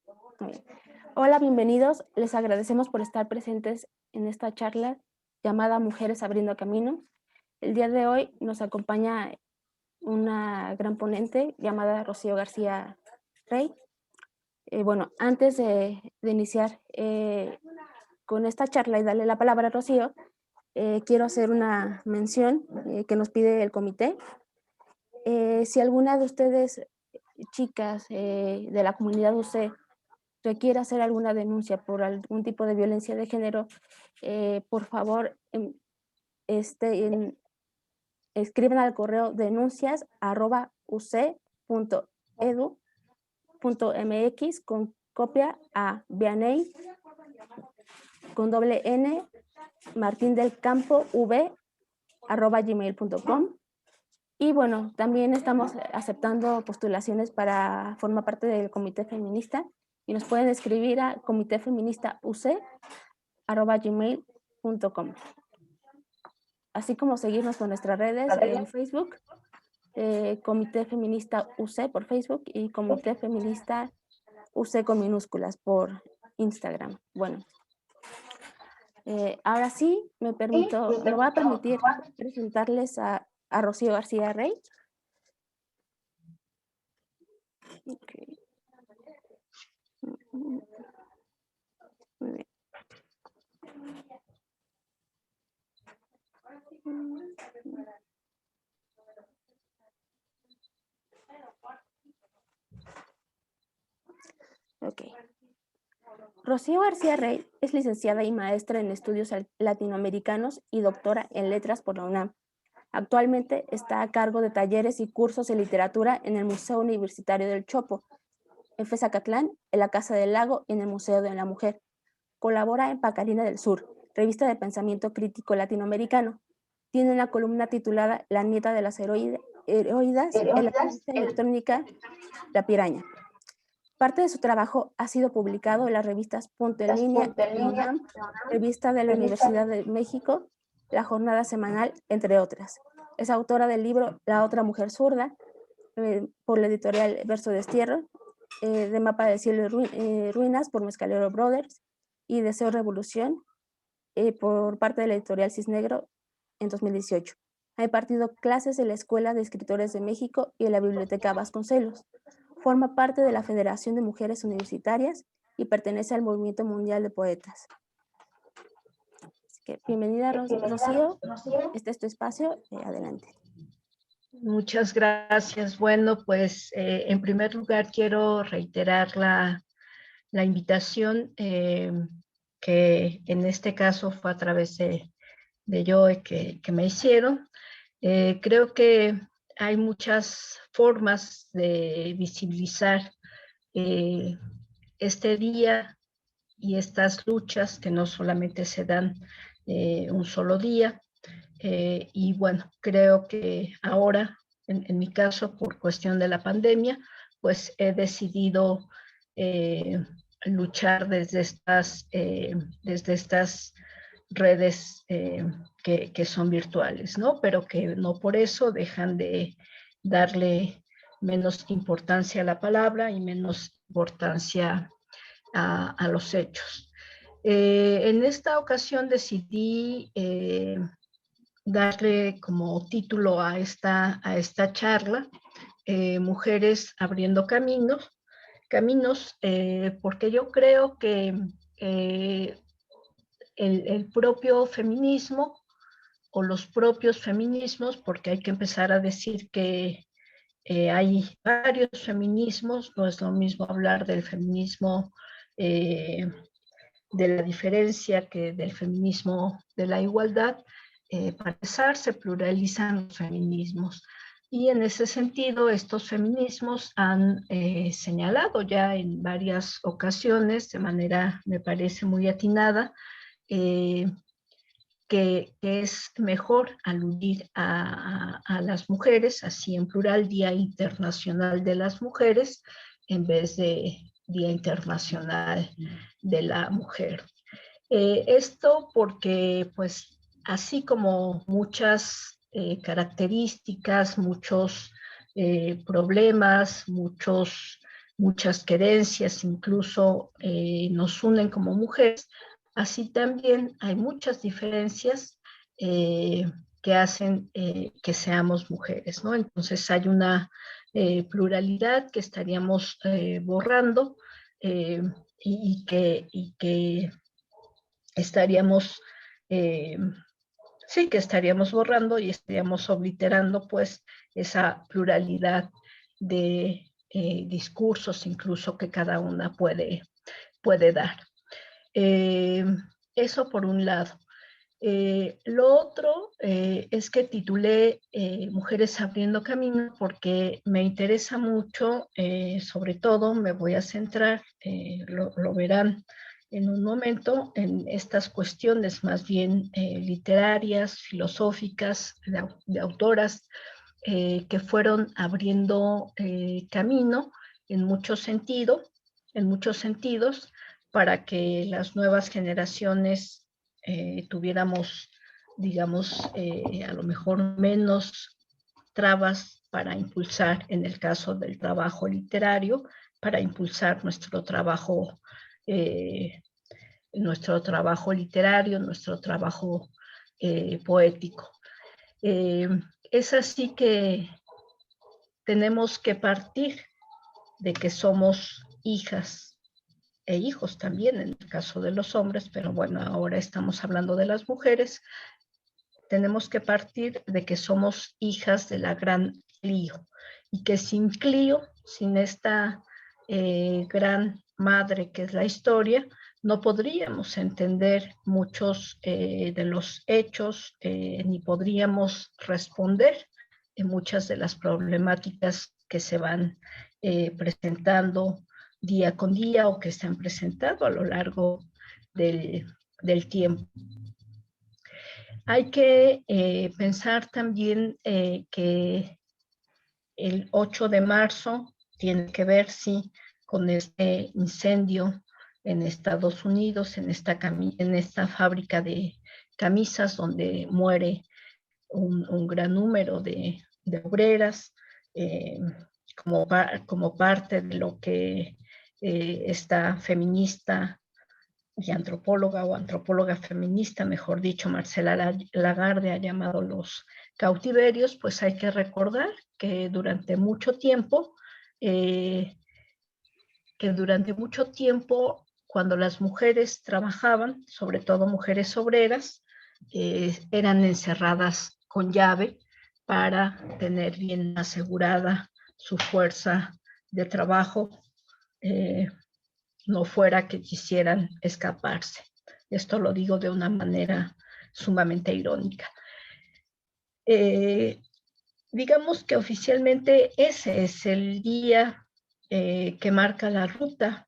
Muy bien. Hola, bienvenidos. Les agradecemos por estar presentes en esta charla llamada Mujeres abriendo camino. El día de hoy nos acompaña una gran ponente llamada Rocío García Rey. Bueno, antes de iniciar con esta charla y darle la palabra a Rocío, quiero hacer una mención que nos pide el comité. Si alguna de ustedes, chicas de la comunidad UC, requiere hacer alguna denuncia por algún tipo de violencia de género, por favor, escriban al correo denuncias@uc.edu.mx con copia a Vianey con doble N Martín del Campo V @gmail.com. Y bueno, también estamos aceptando postulaciones para formar parte del comité feminista y nos pueden escribir a comitéfeministauc@gmail.com, así como seguirnos por nuestras redes en Facebook, Comité Feminista UC por Facebook y Comité Feminista UC con minúsculas por Instagram. Bueno, ahora sí me voy a permitir presentarles a Rocío García Rey. Okay. Muy bien. Ok. Rocío García Rey es licenciada y maestra en estudios latinoamericanos y doctora en letras por la UNAM. Actualmente está a cargo de talleres y cursos de literatura en el Museo Universitario del Chopo, en Fezacatlán, en la Casa del Lago y en el Museo de la Mujer. Colabora en Pacarina del Sur, revista de pensamiento crítico latinoamericano. Tiene una columna titulada La nieta de las heroídas en la revista electrónica La Piraña. Parte de su trabajo ha sido publicado en las revistas Punto en Línea de UNAM, Revista de la Universidad de México, La Jornada Semanal, entre otras. Es autora del libro La otra mujer zurda, por la editorial Verso Destierro, de Mapa de Cielo y Ruinas por Mescalero Brothers y Deseo Revolución por parte de la editorial Cisnegro en 2018. Ha impartido clases en la Escuela de Escritores de México y en la Biblioteca Vasconcelos. Forma parte de la Federación de Mujeres Universitarias y pertenece al Movimiento Mundial de Poetas. Así que bienvenida, Rocío. Este es tu espacio. Adelante. Muchas gracias. Bueno, pues en primer lugar quiero reiterar la invitación que en este caso fue a través de Joe que me hicieron. Creo que hay muchas formas de visibilizar este día y estas luchas que no solamente se dan un solo día. Y bueno, creo que ahora, en mi caso, por cuestión de la pandemia, pues he decidido luchar desde estas redes que son virtuales, ¿no? Pero que no por eso dejan de darle menos importancia a la palabra y menos importancia a los hechos. En esta ocasión decidí darle como título a esta charla, Mujeres abriendo caminos, porque yo creo que el propio feminismo o los propios feminismos, porque hay que empezar a decir que hay varios feminismos, no es lo mismo hablar del feminismo de la diferencia que del feminismo de la igualdad. Para empezar, se pluralizan los feminismos. Y en ese sentido, estos feminismos han señalado ya en varias ocasiones, de manera, me parece, muy atinada, que es mejor aludir a las mujeres, así en plural, Día Internacional de las Mujeres, en vez de Día Internacional de la Mujer. Esto porque, pues, así como muchas características, muchos problemas, muchos muchas querencias, incluso nos unen como mujeres, así también hay muchas diferencias que hacen que seamos mujeres, ¿no? Entonces hay una pluralidad que estaríamos borrando y que estaríamos, eh, sí, que estaríamos borrando y estaríamos obliterando pues esa pluralidad de discursos incluso que cada una puede dar. Eh, Eso por un lado. Lo otro es que titulé Mujeres abriendo camino porque me interesa mucho, sobre todo me voy a centrar, lo verán en un momento, en estas cuestiones más bien literarias, filosóficas, de autoras que fueron abriendo camino en en muchos sentidos, para que las nuevas generaciones tuviéramos, digamos, a lo mejor menos trabas para impulsar, en el caso del trabajo literario, para impulsar eh, nuestro trabajo literario, nuestro trabajo poético. Eh, es así que tenemos que partir de que somos hijas e hijos también en el caso de los hombres, pero bueno, ahora estamos hablando de las mujeres. Tenemos que partir de que somos hijas de la gran Clio y que sin Clio, sin esta gran madre que es la historia, no podríamos entender muchos de los hechos ni podríamos responder en muchas de las problemáticas que se van presentando día con día o que se han presentado a lo largo del tiempo. Hay que pensar también que el 8 de marzo tiene que ver, sí, con este incendio en Estados Unidos, en esta fábrica de camisas donde muere un gran número de obreras, eh, como parte de lo que esta feminista y antropóloga o antropóloga feminista, mejor dicho, Marcela Lagarde ha llamado los cautiverios, pues hay que recordar que eh, durante mucho tiempo, cuando las mujeres trabajaban, sobre todo mujeres obreras, eran encerradas con llave para tener bien asegurada su fuerza de trabajo, eh, no fuera que quisieran escaparse. Esto lo digo de una manera sumamente irónica. Eh, digamos que oficialmente ese es el día que marca la ruta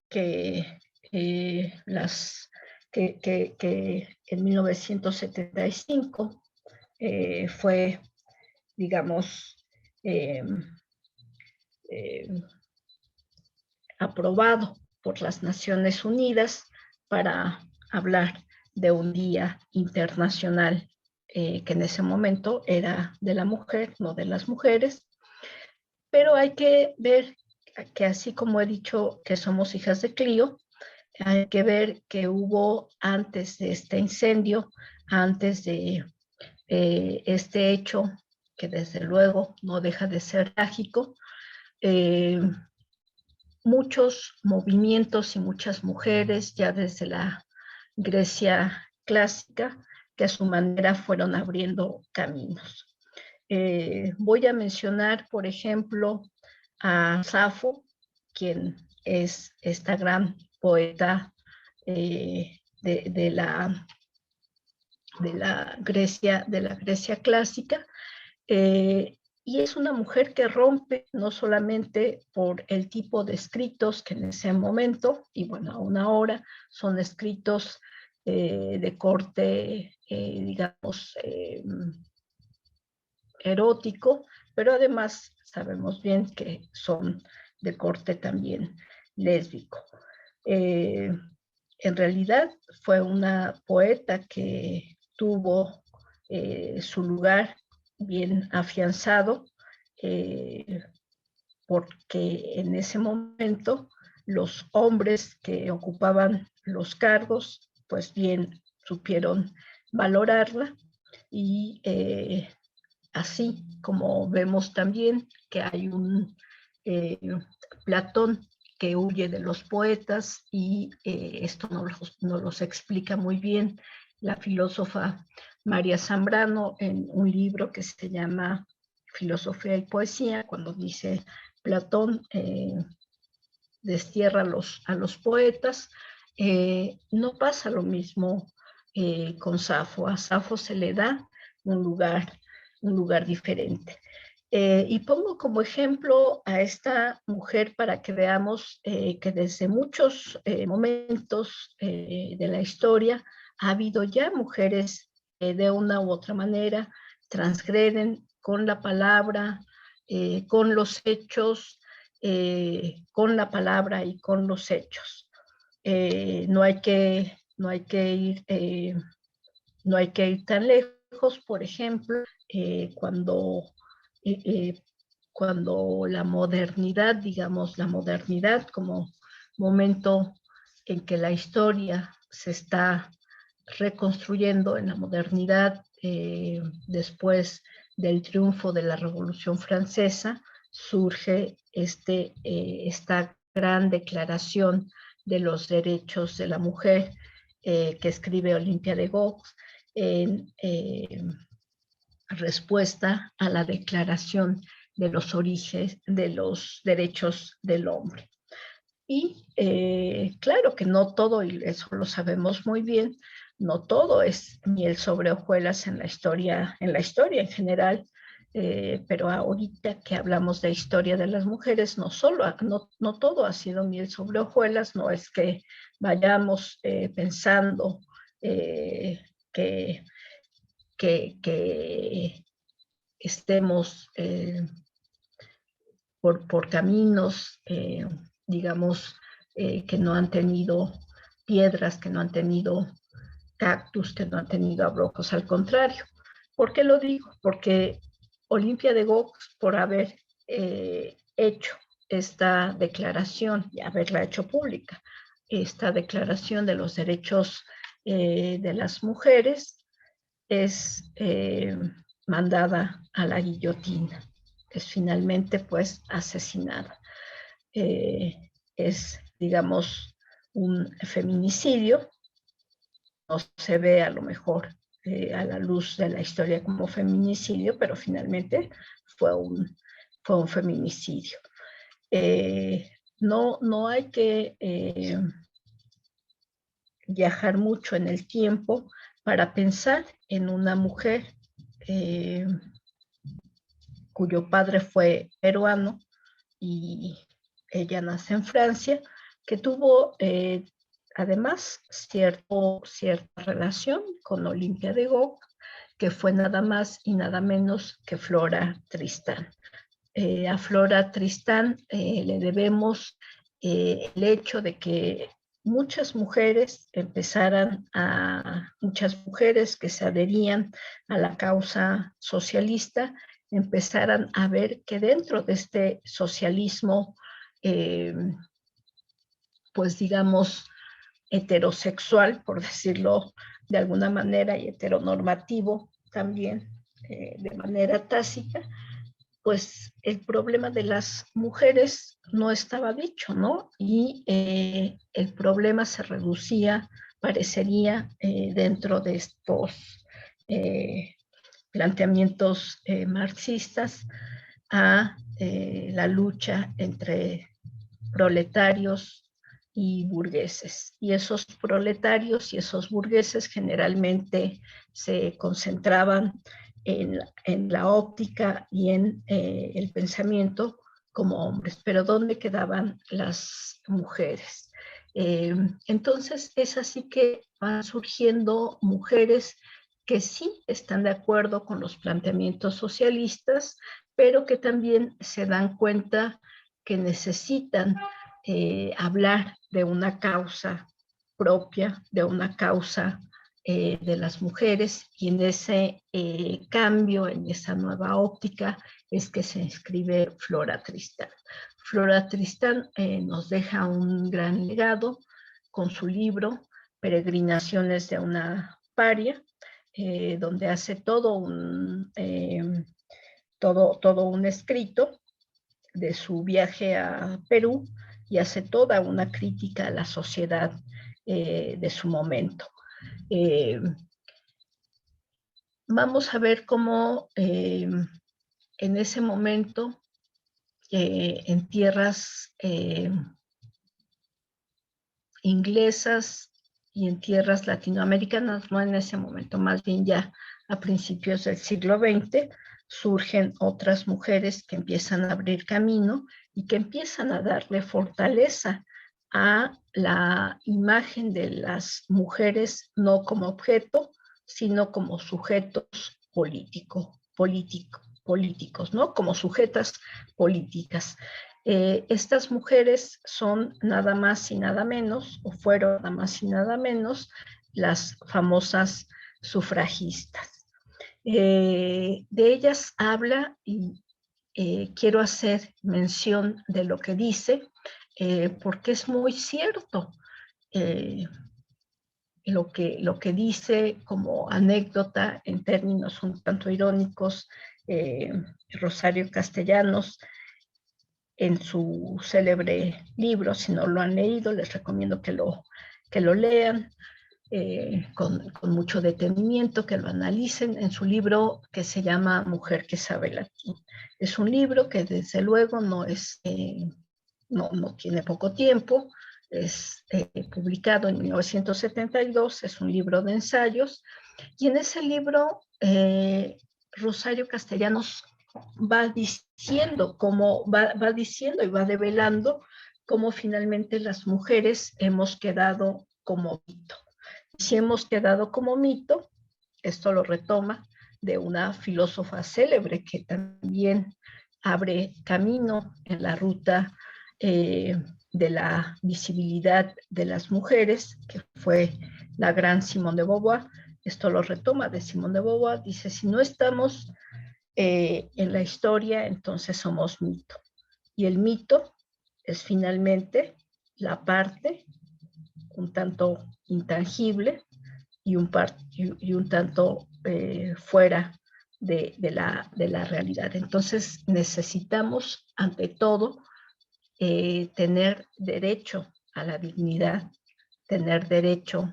que, que en 1975 fue, digamos, eh, eh, aprobado por las Naciones Unidas para hablar de un día internacional que en ese momento era de la mujer, no de las mujeres, pero hay que ver que así como he dicho que somos hijas de Clio, hay que ver que hubo antes de este incendio, antes de este hecho, que desde luego no deja de ser trágico, eh, muchos movimientos y muchas mujeres ya desde la Grecia clásica que a su manera fueron abriendo caminos. Voy a mencionar, por ejemplo, a Safo, quien es esta gran poeta de la Grecia clásica, y es una mujer que rompe no solamente por el tipo de escritos que en ese momento, y bueno, aún ahora, son escritos de corte, digamos, erótico, pero además sabemos bien que son de corte también lésbico. Eh, en realidad fue una poeta que tuvo su lugar bien afianzado porque en ese momento los hombres que ocupaban los cargos, pues bien supieron valorarla y así como vemos también que hay un Platón que huye de los poetas y esto nos los explica muy bien la filósofa María Zambrano en un libro que se llama Filosofía y Poesía, cuando dice Platón destierra a los poetas. No pasa lo mismo con Safo. A Safo se le da un lugar diferente. Y pongo como ejemplo a esta mujer para que veamos que desde muchos momentos de la historia ha habido ya mujeres de una u otra manera transgreden con la palabra, con los hechos, con la palabra y con los hechos. No hay que ir tan lejos, por ejemplo, cuando la modernidad, digamos, la modernidad como momento en que la historia se está reconstruyendo en la modernidad después del triunfo de la Revolución Francesa, surge esta gran declaración de los derechos de la mujer que escribe Olimpia de Gaulle en respuesta a la declaración de los orígenes de los derechos del hombre. Y claro que no todo, y eso lo sabemos muy bien, no todo es miel sobre hojuelas en la historia en general, pero ahorita que hablamos de historia de las mujeres, no todo ha sido miel sobre hojuelas, no es que vayamos pensando que, que estemos por caminos, digamos, que no han tenido piedras, que no han tenido cactus, que no han tenido abrojos, al contrario. ¿Por qué lo digo? Porque Olimpia de Gaulle, por haber hecho esta declaración y haberla hecho pública, esta declaración de los derechos de las mujeres, es mandada a la guillotina, es finalmente pues asesinada. Es, digamos, un feminicidio, no se ve a lo mejor a la luz de la historia como feminicidio, pero finalmente fue un feminicidio. No hay que viajar mucho en el tiempo para pensar en una mujer cuyo padre fue peruano y ella nace en Francia, que tuvo además cierta relación con Olimpia de Gaulle, que fue nada más y nada menos que Flora Tristán. A Flora Tristán le debemos el hecho de que muchas mujeres muchas mujeres que se adherían a la causa socialista, empezaran a ver que dentro de este socialismo, pues digamos, heterosexual, por decirlo de alguna manera, y heteronormativo también, de manera tácita, pues el problema de las mujeres no estaba dicho, ¿no? Y el problema se reducía, parecería, dentro de estos planteamientos marxistas a la lucha entre proletarios y burgueses. Y esos proletarios y esos burgueses generalmente se concentraban en la óptica y en el pensamiento como hombres. Pero ¿dónde quedaban las mujeres? Entonces es así que van surgiendo mujeres que sí están de acuerdo con los planteamientos socialistas, pero que también se dan cuenta que necesitan hablar de una causa propia, de una causa de las mujeres, y en ese cambio, en esa nueva óptica, es que se inscribe Flora Tristán. Flora Tristán nos deja un gran legado con su libro Peregrinaciones de una paria, donde hace todo un escrito de su viaje a Perú y hace toda una crítica a la sociedad de su momento. Vamos a ver cómo en ese momento, en tierras inglesas y en tierras latinoamericanas, no en ese momento, más bien ya a principios del siglo XX, surgen otras mujeres que empiezan a abrir camino y que empiezan a darle fortaleza a la imagen de las mujeres no como objeto, sino como sujetos políticos, ¿no? Como sujetas políticas. Estas mujeres son nada más y nada menos, o fueron nada más y nada menos, las famosas sufragistas. De ellas habla y quiero hacer mención de lo que dice, porque es muy cierto lo que dice como anécdota en términos un tanto irónicos Rosario Castellanos en su célebre libro. Si no lo han leído, les recomiendo que lo lean con mucho detenimiento, que lo analicen en su libro que se llama Mujer que sabe latín. Es un libro que desde luego no tiene poco tiempo, es publicado en 1972, es un libro de ensayos, y en ese libro Rosario Castellanos va diciendo y va develando cómo finalmente las mujeres hemos quedado como mito. Si hemos quedado como mito, esto lo retoma de una filósofa célebre que también abre camino en la ruta de la visibilidad de las mujeres, que fue la gran Simone de Beauvoir. Esto lo retoma de Simone de Beauvoir, dice: si no estamos en la historia, entonces somos mito. Y el mito es finalmente la parte un tanto intangible y un tanto fuera de la realidad. Entonces necesitamos, ante todo, tener derecho a la dignidad, tener derecho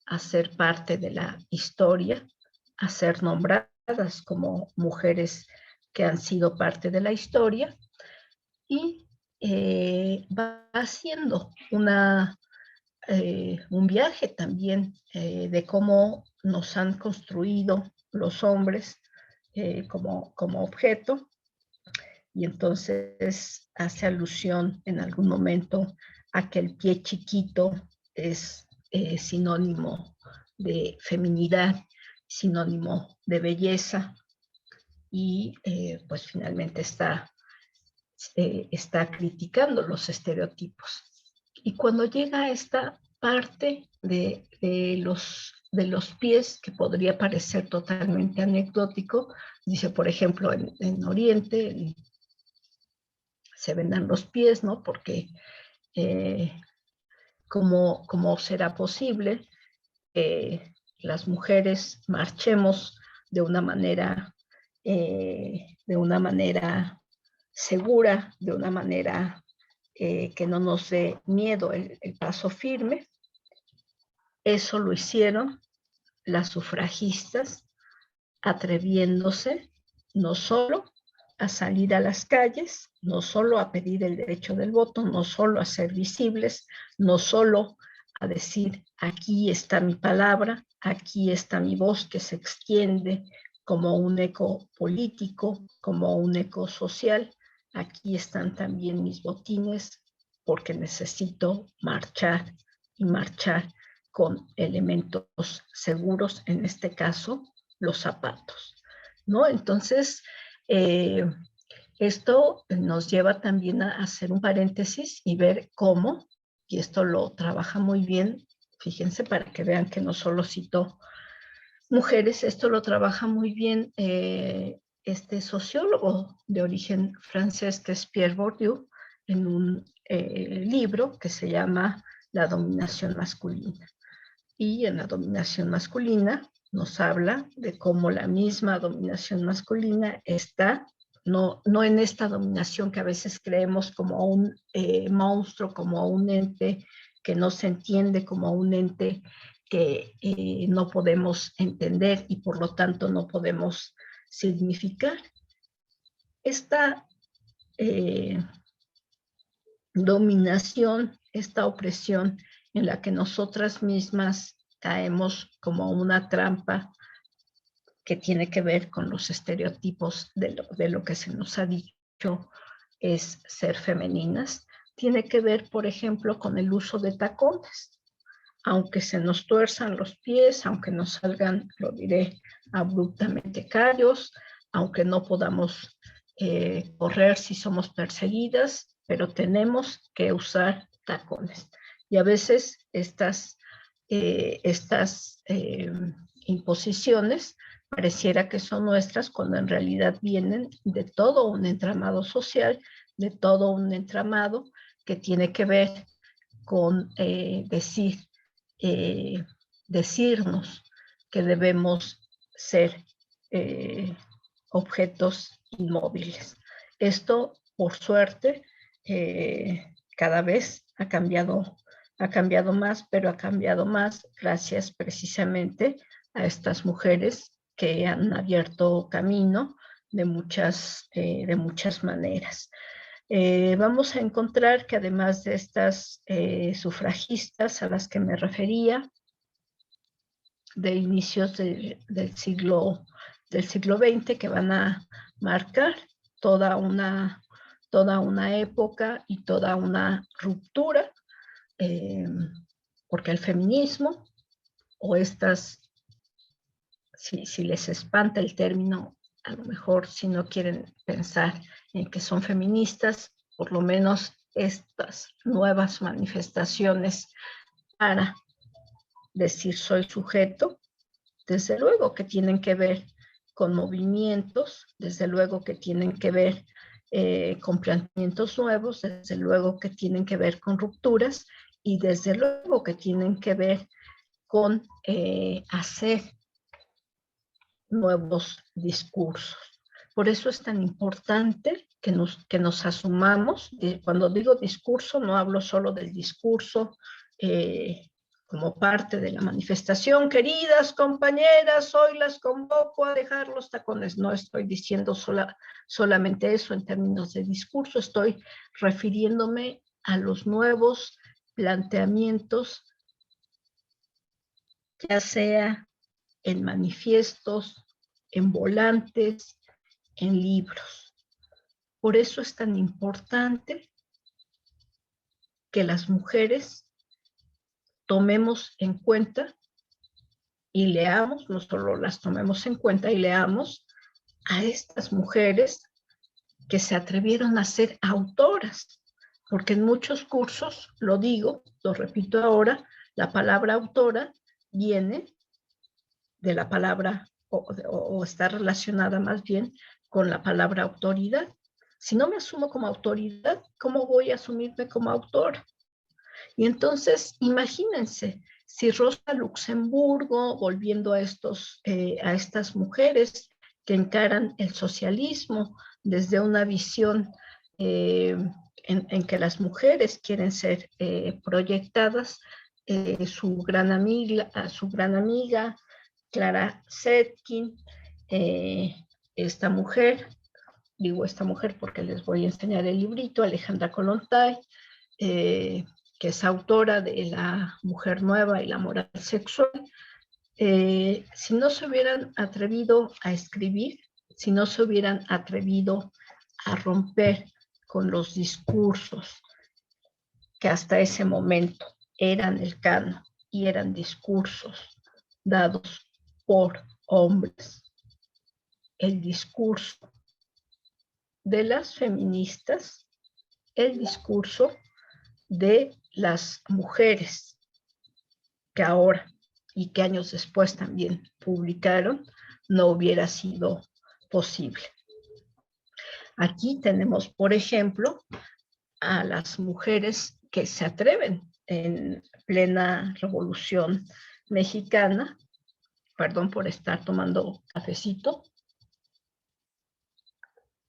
a ser parte de la historia, a ser nombradas como mujeres que han sido parte de la historia, y va haciendo un viaje también de cómo nos han construido los hombres como objeto, y entonces hace alusión en algún momento a que el pie chiquito es sinónimo de feminidad, sinónimo de belleza, y pues finalmente está criticando los estereotipos. Y cuando llega a esta parte de los pies, que podría parecer totalmente anecdótico, dice, por ejemplo, en Oriente se vendan los pies, ¿no? Porque ¿cómo será posible que las mujeres marchemos de una manera segura, de una manera que no nos dé miedo el paso firme? Eso lo hicieron las sufragistas, atreviéndose no solo a salir a las calles, no solo a pedir el derecho del voto, no solo a ser visibles, no solo a decir: aquí está mi palabra, aquí está mi voz, que se extiende como un eco político, como un eco social. Aquí están también mis botines, porque necesito marchar, y marchar con elementos seguros, en este caso, los zapatos, ¿no? Entonces, esto nos lleva también a hacer un paréntesis y ver cómo, y esto lo trabaja muy bien, fíjense, para que vean que no solo cito mujeres. Esto lo trabaja muy bien este sociólogo de origen francés, que es Pierre Bourdieu, en un libro que se llama La dominación masculina. Y en la dominación masculina nos habla de cómo la misma dominación masculina está, no en esta dominación que a veces creemos como un monstruo, como un ente que no se entiende, como un ente que no podemos entender y por lo tanto no podemos significar. Esta dominación, esta opresión en la que nosotras mismas caemos como una trampa que tiene que ver con los estereotipos de lo que se nos ha dicho es ser femeninas, tiene que ver, por ejemplo, con el uso de tacones. Aunque se nos tuerzan los pies, aunque nos salgan, lo diré, abruptamente callos, aunque no podamos correr si somos perseguidas, pero tenemos que usar tacones. Y a veces estas imposiciones pareciera que son nuestras cuando en realidad vienen de todo un entramado social, de todo un entramado que tiene que ver con decirnos que debemos ser objetos inmóviles. Esto, por suerte, cada vez ha cambiado más, pero ha cambiado más gracias precisamente a estas mujeres que han abierto camino de muchas maneras. Vamos a encontrar que además de estas sufragistas a las que me refería, de inicios del siglo XX, que van a marcar toda una época y toda una ruptura, porque el feminismo, o estas, si les espanta el término, a lo mejor si no quieren pensar en que son feministas, por lo menos estas nuevas manifestaciones para decir soy sujeto, desde luego que tienen que ver con movimientos, desde luego que tienen que ver con planteamientos nuevos, desde luego que tienen que ver con rupturas y desde luego que tienen que ver con hacer nuevos discursos. Por eso es tan importante que nos asumamos. Cuando digo discurso, no hablo solo del discurso como parte de la manifestación. Queridas compañeras, hoy las convoco a dejar los tacones. No estoy diciendo solamente eso en términos de discurso, estoy refiriéndome a los nuevos planteamientos, ya sea en manifiestos, en volantes, en libros. Por eso es tan importante que las mujeres tomemos en cuenta y leamos, no solo las tomemos en cuenta y leamos a estas mujeres que se atrevieron a ser autoras, porque en muchos cursos, lo digo, lo repito ahora, la palabra autora viene de la palabra o está relacionada más bien con la palabra autoridad. Si no me asumo como autoridad, ¿cómo voy a asumirme como autora? Y entonces, imagínense, si Rosa Luxemburgo, volviendo a estas mujeres que encaran el socialismo desde una visión en que las mujeres quieren ser proyectadas, su gran amiga Clara Zetkin, esta mujer, digo esta mujer porque les voy a enseñar el librito, Alejandra Kollontai, que es autora de La Mujer Nueva y la Moral Sexual, si no se hubieran atrevido a escribir, si no se hubieran atrevido a romper con los discursos que hasta ese momento eran el canon y eran discursos dados por hombres, el discurso de las feministas, el discurso de las mujeres que ahora y que años después también publicaron, no hubiera sido posible. Aquí tenemos, por ejemplo, a las mujeres que se atreven en plena Revolución Mexicana. Perdón por estar tomando cafecito,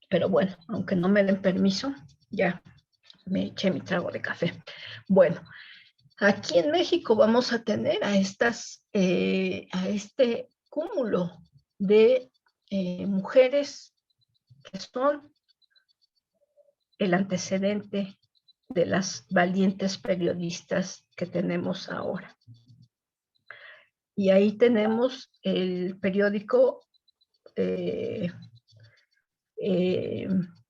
pero bueno, aunque no me den permiso, ya me eché mi trago de café. Bueno, aquí en México vamos a tener a este cúmulo de mujeres que son el antecedente de las valientes periodistas que tenemos ahora. Y ahí tenemos el periódico,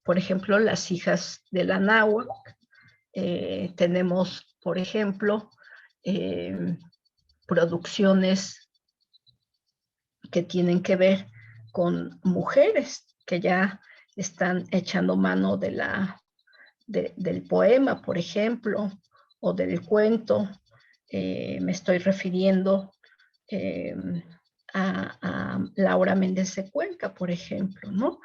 por ejemplo, Las Hijas de la Náhuac. Tenemos, por ejemplo, producciones que tienen que ver con mujeres que ya están echando mano del poema, por ejemplo, o del cuento. Me estoy refiriendo a Laura Méndez de Cuenca, por ejemplo, ¿no?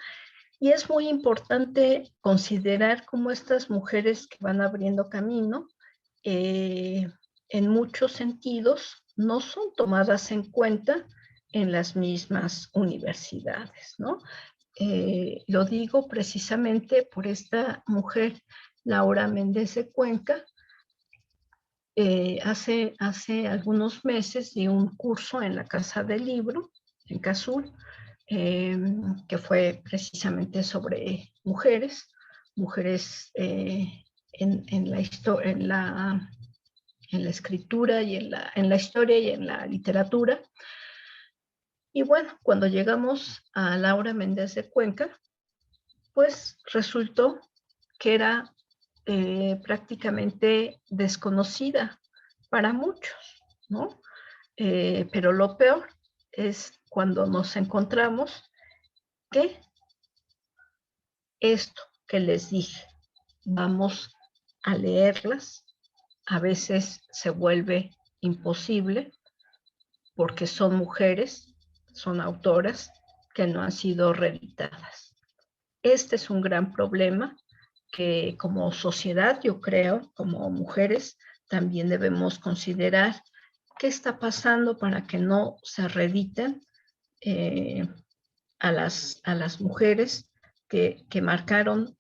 Y es muy importante considerar cómo estas mujeres que van abriendo camino, en muchos sentidos, no son tomadas en cuenta en las mismas universidades, ¿no? Lo digo precisamente por esta mujer, Laura Méndez de Cuenca. Hace algunos meses di un curso en la Casa del Libro, en Cazul, que fue precisamente sobre mujeres en la escritura y en la historia y en la literatura. Y bueno, cuando llegamos a Laura Méndez de Cuenca, pues resultó que era prácticamente desconocida para muchos, ¿no? Pero lo peor es cuando nos encontramos que esto que les dije, vamos a leerlas, a veces se vuelve imposible porque son mujeres, son autoras que no han sido reeditadas. Este es un gran problema que como sociedad, yo creo, como mujeres, también debemos considerar qué está pasando para que no se reediten a las mujeres que marcaron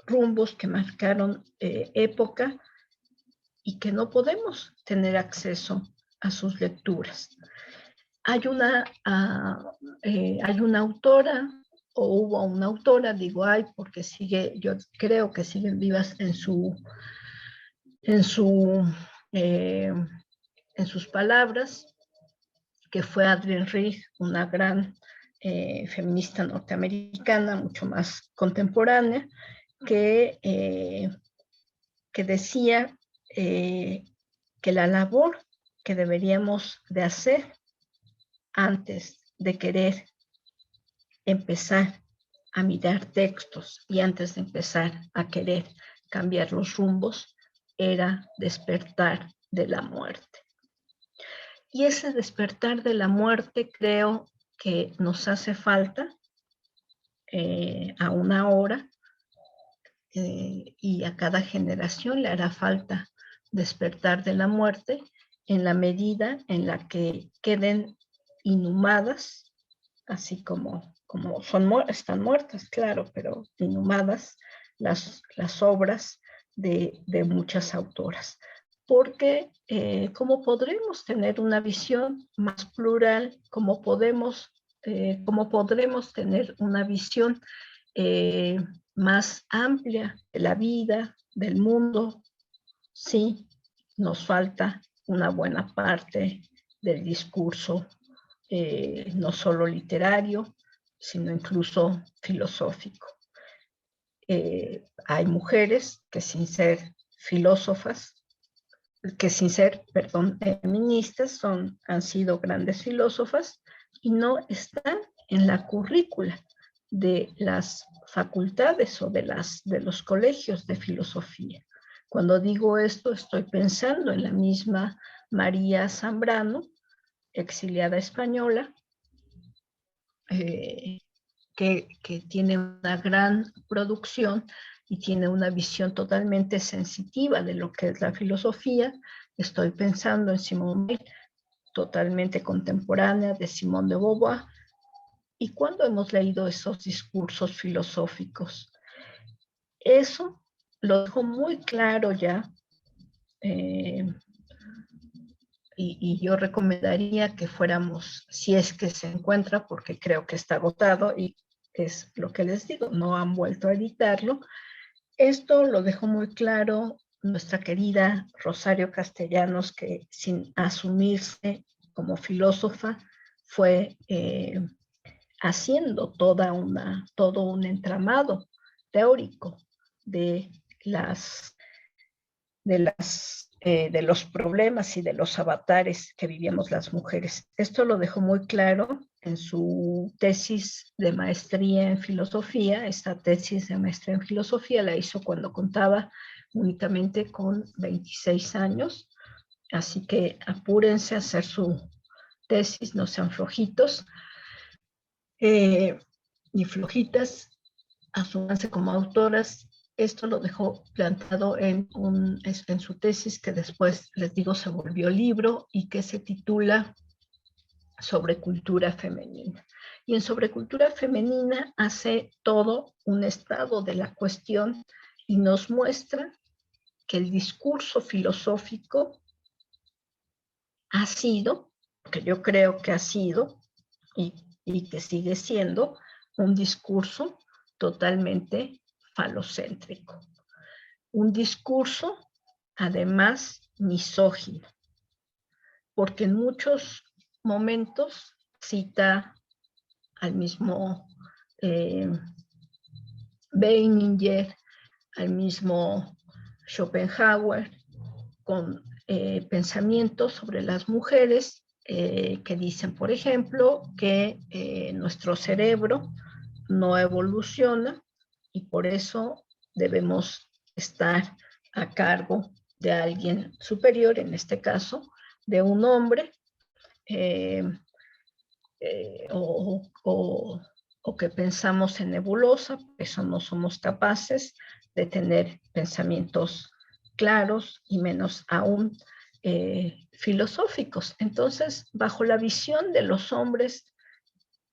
rumbos, que marcaron época y que no podemos tener acceso a sus lecturas. Hay una autora, o hubo una autora, digo hay, porque yo creo que siguen vivas en sus palabras, que fue Adrienne Rich, una gran feminista norteamericana, mucho más contemporánea, que decía que la labor que deberíamos de hacer antes de querer empezar a mirar textos y antes de empezar a querer cambiar los rumbos, era despertar de la muerte. Y ese despertar de la muerte creo que nos hace falta a una hora y a cada generación le hará falta despertar de la muerte en la medida en la que queden inhumadas, así como están muertas, claro, pero inhumadas las obras de muchas autoras. Porque ¿cómo podremos tener una visión más plural? ¿Cómo podremos tener una visión más amplia de la vida, del mundo? Sí, nos falta una buena parte del discurso, no solo literario, sino incluso filosófico. Hay mujeres que sin ser filósofas, feministas, han sido grandes filósofas y no están en la currícula de las facultades o de los colegios de filosofía. Cuando digo esto, estoy pensando en la misma María Zambrano, exiliada española, que tiene una gran producción y tiene una visión totalmente sensitiva de lo que es la filosofía. Estoy pensando en Simone Weil, totalmente contemporánea de Simone de Beauvoir. ¿Y cuándo hemos leído esos discursos filosóficos? Eso lo dejo muy claro ya, y yo recomendaría que fuéramos, si es que se encuentra, porque creo que está agotado y es lo que les digo, no han vuelto a editarlo. Esto lo dejó muy claro nuestra querida Rosario Castellanos, que sin asumirse como filósofa fue haciendo todo un entramado teórico de de los problemas y de los avatares que vivíamos las mujeres. Esto lo dejó muy claro en su tesis de maestría en filosofía. Esta tesis de maestría en filosofía la hizo cuando contaba únicamente con 26 años, así que apúrense a hacer su tesis, no sean flojitos ni flojitas, asúmanse como autoras. Esto lo dejó plantado en su tesis, que después, les digo, se volvió libro y que se titula Sobre cultura femenina. Y en Sobre cultura femenina hace todo un estado de la cuestión y nos muestra que el discurso filosófico ha sido, que yo creo que ha sido y que sigue siendo, un discurso totalmente falocéntrico. Un discurso, además, misógino, porque en muchos momentos cita al mismo Benninger, al mismo Schopenhauer, con pensamientos sobre las mujeres que dicen, por ejemplo, que nuestro cerebro no evoluciona y por eso debemos estar a cargo de alguien superior, en este caso, de un hombre, eh, o que pensamos en nebulosa, por eso no somos capaces de tener pensamientos claros y menos aún filosóficos. Entonces, bajo la visión de los hombres,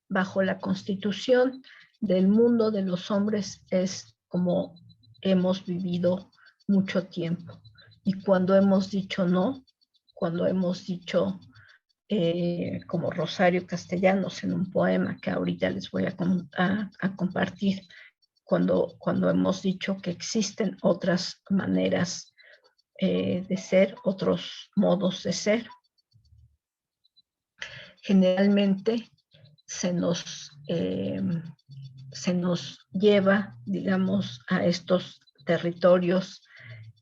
bajo la constitución del mundo de los hombres, es como hemos vivido mucho tiempo. Y cuando hemos dicho no, cuando hemos dicho, como Rosario Castellanos en un poema que ahorita les voy a compartir, cuando hemos dicho que existen otras maneras de ser, otros modos de ser, generalmente se nos lleva, digamos, a estos territorios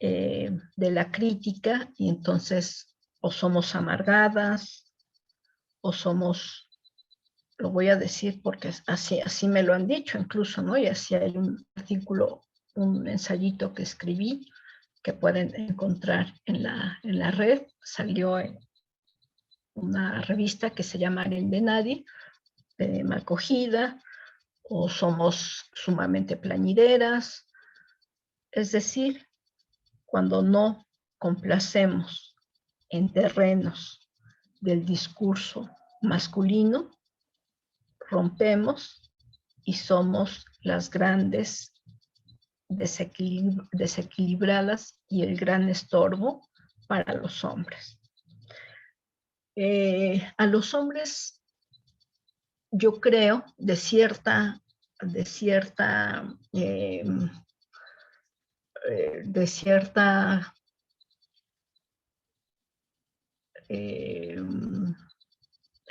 de la crítica, y entonces o somos amargadas o somos, lo voy a decir porque así me lo han dicho incluso, ¿no? Y así hay un artículo, un ensayito que escribí que pueden encontrar en la red, salió en una revista que se llama Aren de Nadie, de Malcogida, o somos sumamente plañideras. Es decir, cuando no complacemos en terrenos del discurso masculino, rompemos y somos las grandes desequilibradas y el gran estorbo para los hombres. A los hombres, yo creo, de cierta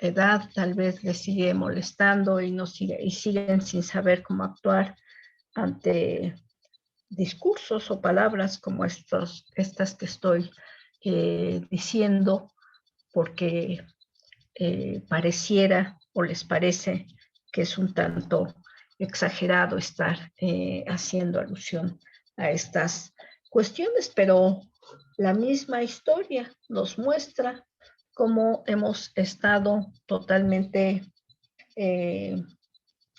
edad, tal vez les sigue molestando y siguen sin saber cómo actuar ante discursos o palabras como estas que estoy diciendo, porque pareciera o les parece que es un tanto exagerado estar haciendo alusión a estas cuestiones, pero la misma historia nos muestra cómo hemos estado totalmente,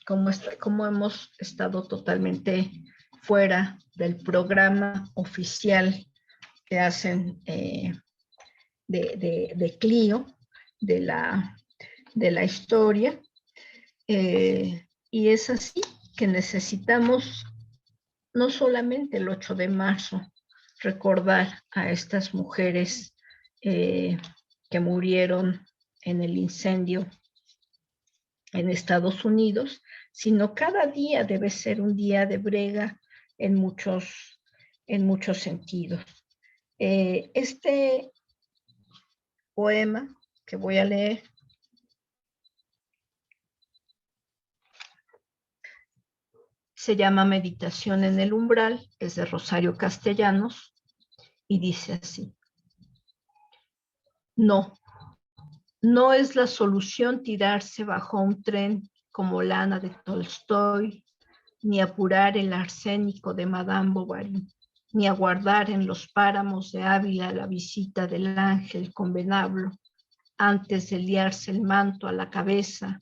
cómo hemos estado totalmente fuera del programa oficial que hacen de Clio, de la historia, y es así que necesitamos no solamente el 8 de marzo recordar a estas mujeres que murieron en el incendio en Estados Unidos, sino cada día debe ser un día de brega en muchos sentidos. Este poema que voy a leer se llama Meditación en el umbral, es de Rosario Castellanos y dice así: no es la solución tirarse bajo un tren como Lana de Tolstoy, ni apurar el arsénico de Madame Bovary, ni aguardar en los páramos de Ávila la visita del ángel con venablo, antes de liarse el manto a la cabeza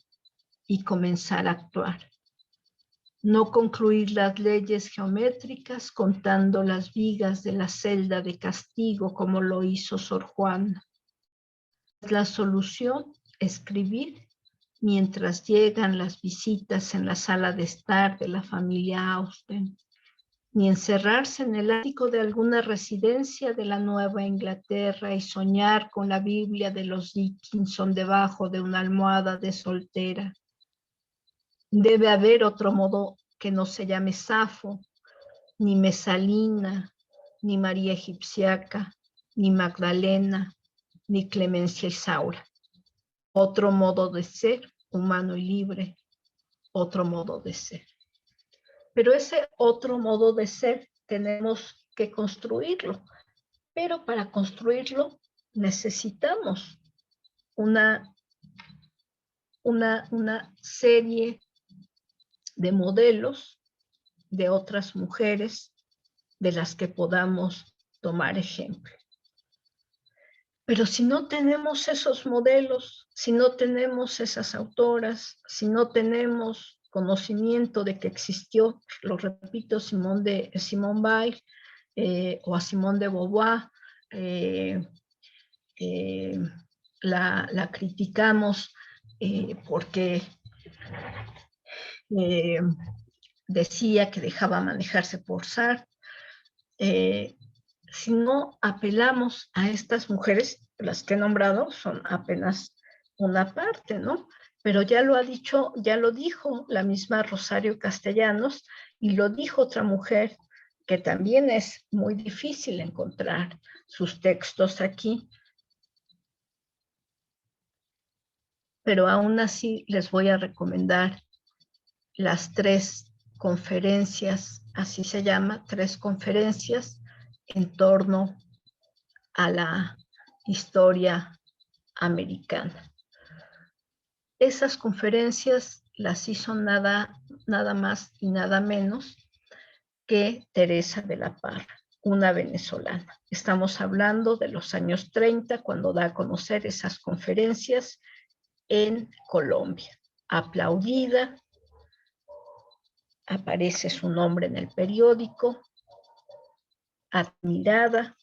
y comenzar a actuar. No concluir las leyes geométricas contando las vigas de la celda de castigo como lo hizo Sor Juana. La solución, escribir mientras llegan las visitas en la sala de estar de la familia Austen, ni encerrarse en el ático de alguna residencia de la Nueva Inglaterra y soñar con la Biblia de los Dickinson debajo de una almohada de soltera. Debe haber otro modo que no se llame Safo, ni Mesalina, ni María Egipciaca, ni Magdalena, ni Clemencia Isaura. Otro modo de ser, humano y libre, otro modo de ser. Pero ese otro modo de ser tenemos que construirlo. Pero para construirlo necesitamos una serie de modelos de otras mujeres de las que podamos tomar ejemplo. Pero si no tenemos esos modelos, si no tenemos esas autoras, si no tenemos conocimiento de que existió, lo repito, Simone Weil o a Simone de Beauvoir, la criticamos porque decía que dejaba manejarse por Sartre. Si no apelamos a estas mujeres, las que he nombrado son apenas una parte, ¿no? Pero ya lo dijo la misma Rosario Castellanos y lo dijo otra mujer que también es muy difícil encontrar sus textos aquí. Pero aún así les voy a recomendar las 3 conferencias, así se llama, 3 conferencias en torno a la historia americana. Esas conferencias las hizo nada más y nada menos que Teresa de la Parra, una venezolana. Estamos hablando de los años 30, cuando da a conocer esas conferencias en Colombia. Aplaudida, aparece su nombre en el periódico, admirada.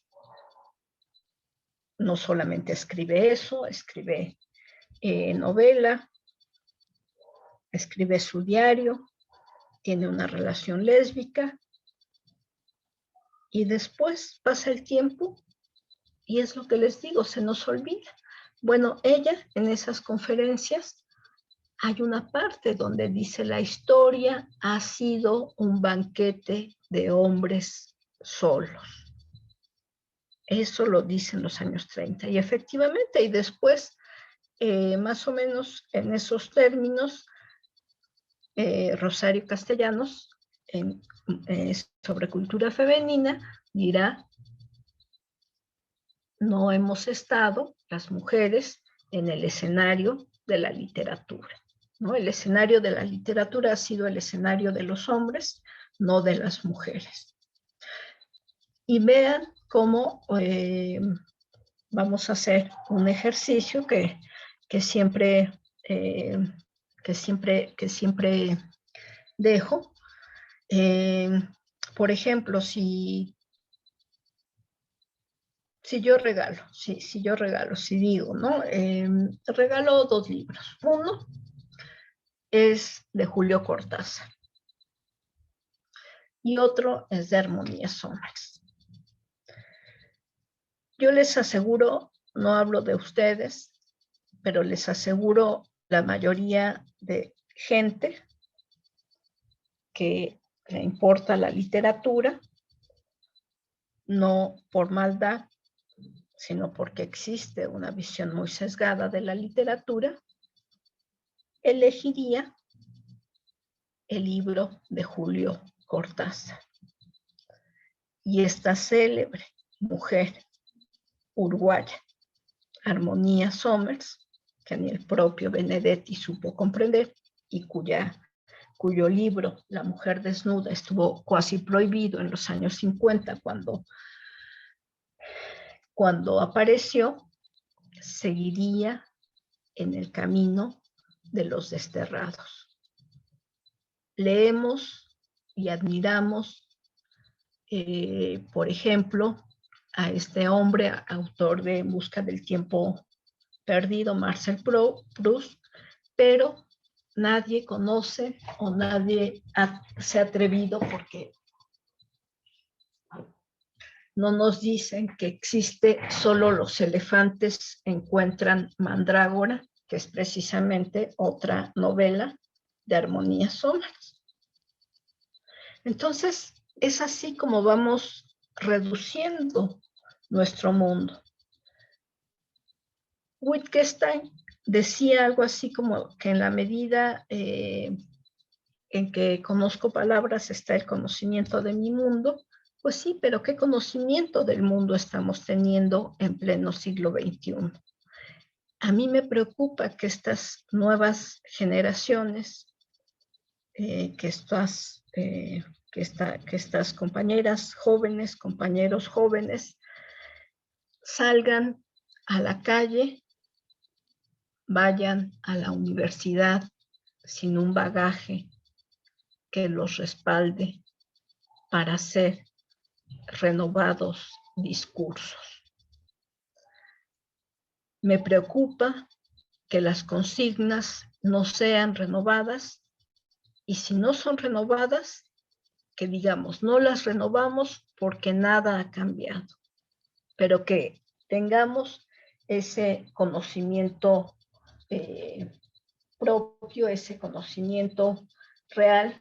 No solamente escribe eso, escribe novela, escribe su diario, tiene una relación lésbica y después pasa el tiempo y es lo que les digo, se nos olvida. Bueno, ella en esas conferencias hay una parte donde dice: la historia ha sido un banquete de hombres solos. Eso lo dice en los años 30 y efectivamente, y después, más o menos en esos términos, Rosario Castellanos, sobre cultura femenina, dirá: no hemos estado las mujeres en el escenario de la literatura, ¿no? El escenario de la literatura ha sido el escenario de los hombres, no de las mujeres. y vean cómo vamos a hacer un ejercicio que siempre, que siempre dejo. Por ejemplo, si yo regalo, si digo, ¿no? Regalo 2 libros. Uno es de Julio Cortázar y otro es de Armonía Somers. Yo les aseguro, no hablo de ustedes, pero les aseguro la mayoría de gente que le importa la literatura, no por maldad, sino porque existe una visión muy sesgada de la literatura, elegiría el libro de Julio Cortázar. Y esta célebre mujer uruguaya, Armonía Somers, que ni el propio Benedetti supo comprender y cuyo libro La mujer desnuda estuvo casi prohibido en los años 50 cuando apareció, seguiría en el camino de los desterrados. Leemos y admiramos, por ejemplo, a este hombre, autor de En busca del tiempo perdido, Marcel Proust, pero nadie conoce o nadie se ha atrevido, porque no nos dicen que existe Solo los elefantes encuentran mandrágora, que es precisamente otra novela de Armonía Somers. Entonces, es así como vamos reduciendo nuestro mundo. Wittgenstein decía algo así como que en la medida en que conozco palabras está el conocimiento de mi mundo. Pues sí, pero ¿qué conocimiento del mundo estamos teniendo en pleno siglo XXI? A mí me preocupa que estas nuevas generaciones, que estas compañeras jóvenes, compañeros jóvenes, salgan a la calle, vayan a la universidad sin un bagaje que los respalde para hacer renovados discursos. Me preocupa que las consignas no sean renovadas, y si no son renovadas, que digamos, no las renovamos porque nada ha cambiado, pero que tengamos ese conocimiento propio, ese conocimiento real,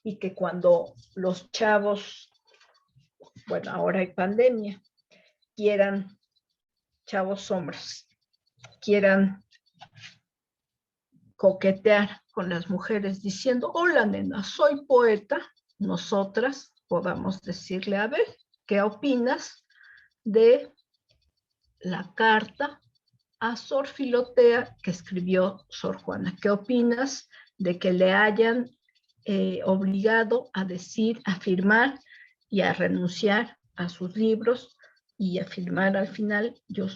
y que cuando los chavos, bueno, ahora hay pandemia, chavos hombres, quieran coquetear con las mujeres diciendo, hola nena, soy poeta, nosotras podamos decirle, a ver, ¿qué opinas de la carta a Sor Filotea que escribió Sor Juana? ¿Qué opinas de que le hayan obligado a decir, a firmar y a renunciar a sus libros y a firmar al final, yo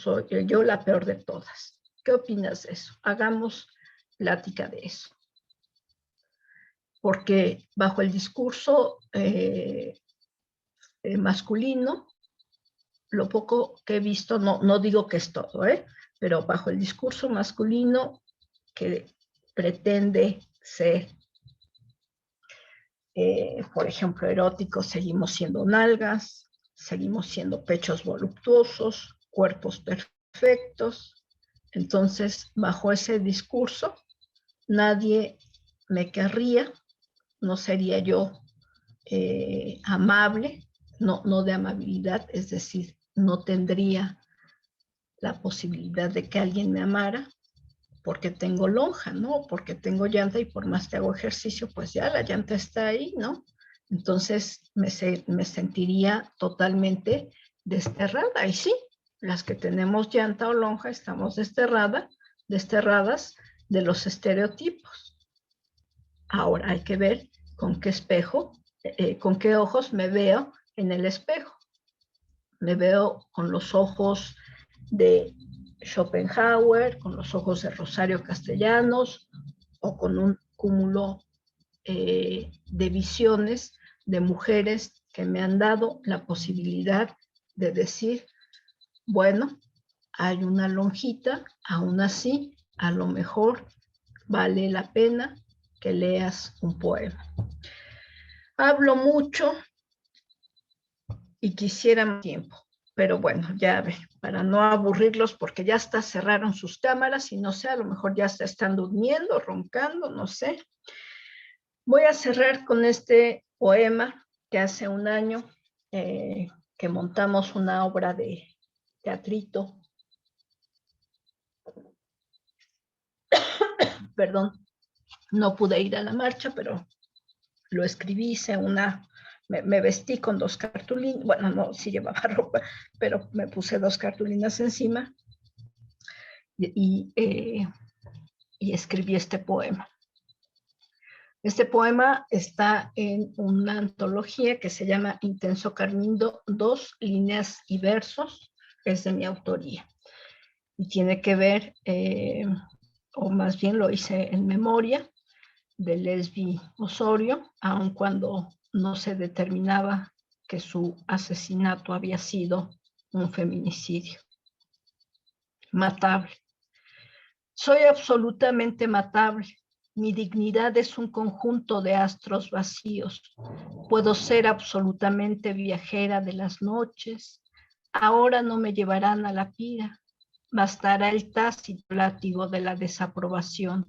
la peor de todas? ¿Qué opinas de eso? Hagamos plática de eso. Porque bajo el discurso masculino, lo poco que he visto, no digo que es todo, pero bajo el discurso masculino que pretende ser, por ejemplo, erótico, seguimos siendo nalgas, seguimos siendo pechos voluptuosos, cuerpos perfectos. Entonces, bajo ese discurso, nadie me querría, no sería yo amable, no de amabilidad, es decir, no tendría la posibilidad de que alguien me amara porque tengo lonja, ¿no? Porque tengo llanta, y por más que hago ejercicio, pues ya la llanta está ahí, ¿no? Entonces me sentiría totalmente desterrada. Y sí, las que tenemos llanta o lonja estamos desterradas de los estereotipos. Ahora hay que ver con qué ojos me veo en el espejo. Me veo con los ojos de Schopenhauer, con los ojos de Rosario Castellanos o con un cúmulo de visiones de mujeres que me han dado la posibilidad de decir, bueno, hay una lonjita, aún así, a lo mejor vale la pena que leas un poema. Hablo mucho y quisiera más tiempo, pero bueno, ya ve, para no aburrirlos, porque ya hasta cerraron sus cámaras y no sé, a lo mejor ya están durmiendo, roncando, no sé. Voy a cerrar con este poema que hace un año que montamos una obra de teatrito. Perdón, no pude ir a la marcha, pero lo escribí, hice me vestí con 2 cartulinas, bueno, no, sí llevaba ropa, pero me puse 2 cartulinas encima y escribí este poema. Este poema está en una antología que se llama Intenso Carmín, 2 líneas y versos, es de mi autoría. Y tiene que ver, o más bien lo hice en memoria, de Lesbi Osorio, aun cuando no se determinaba que su asesinato había sido un feminicidio. Matable. Soy absolutamente matable. Mi dignidad es un conjunto de astros vacíos. Puedo ser absolutamente viajera de las noches. Ahora no me llevarán a la pira. Bastará el tácito látigo de la desaprobación.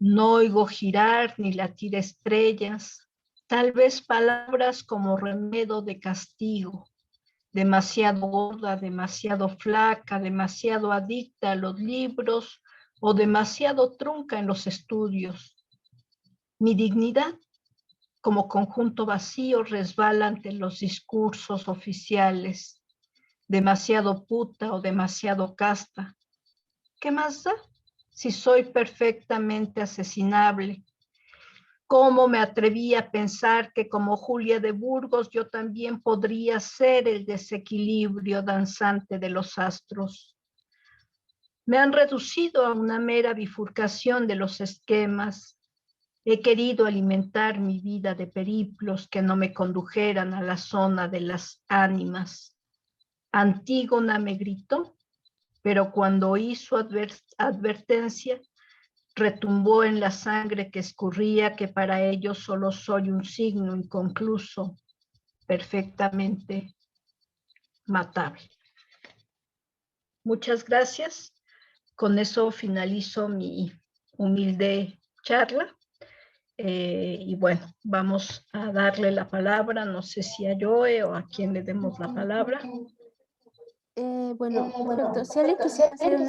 No oigo girar ni latir estrellas. Tal vez palabras como remedo de castigo. Demasiado gorda, demasiado flaca, demasiado adicta a los libros o demasiado trunca en los estudios. Mi dignidad, como conjunto vacío, resbala ante los discursos oficiales. Demasiado puta o demasiado casta. ¿Qué más da si soy perfectamente asesinable? ¿Cómo me atreví a pensar que como Julia de Burgos yo también podría ser el desequilibrio danzante de los astros? Me han reducido a una mera bifurcación de los esquemas. He querido alimentar mi vida de periplos que no me condujeran a la zona de las ánimas. Antígona me gritó, pero cuando oí su advertencia, retumbó en la sangre que escurría que para ellos solo soy un signo inconcluso, perfectamente matable. Muchas gracias. Con eso finalizo mi humilde charla. Y bueno, vamos a darle la palabra, no sé si a Joe o a quién le demos la palabra. Bueno, perfecto. Si alguien quisiera hacer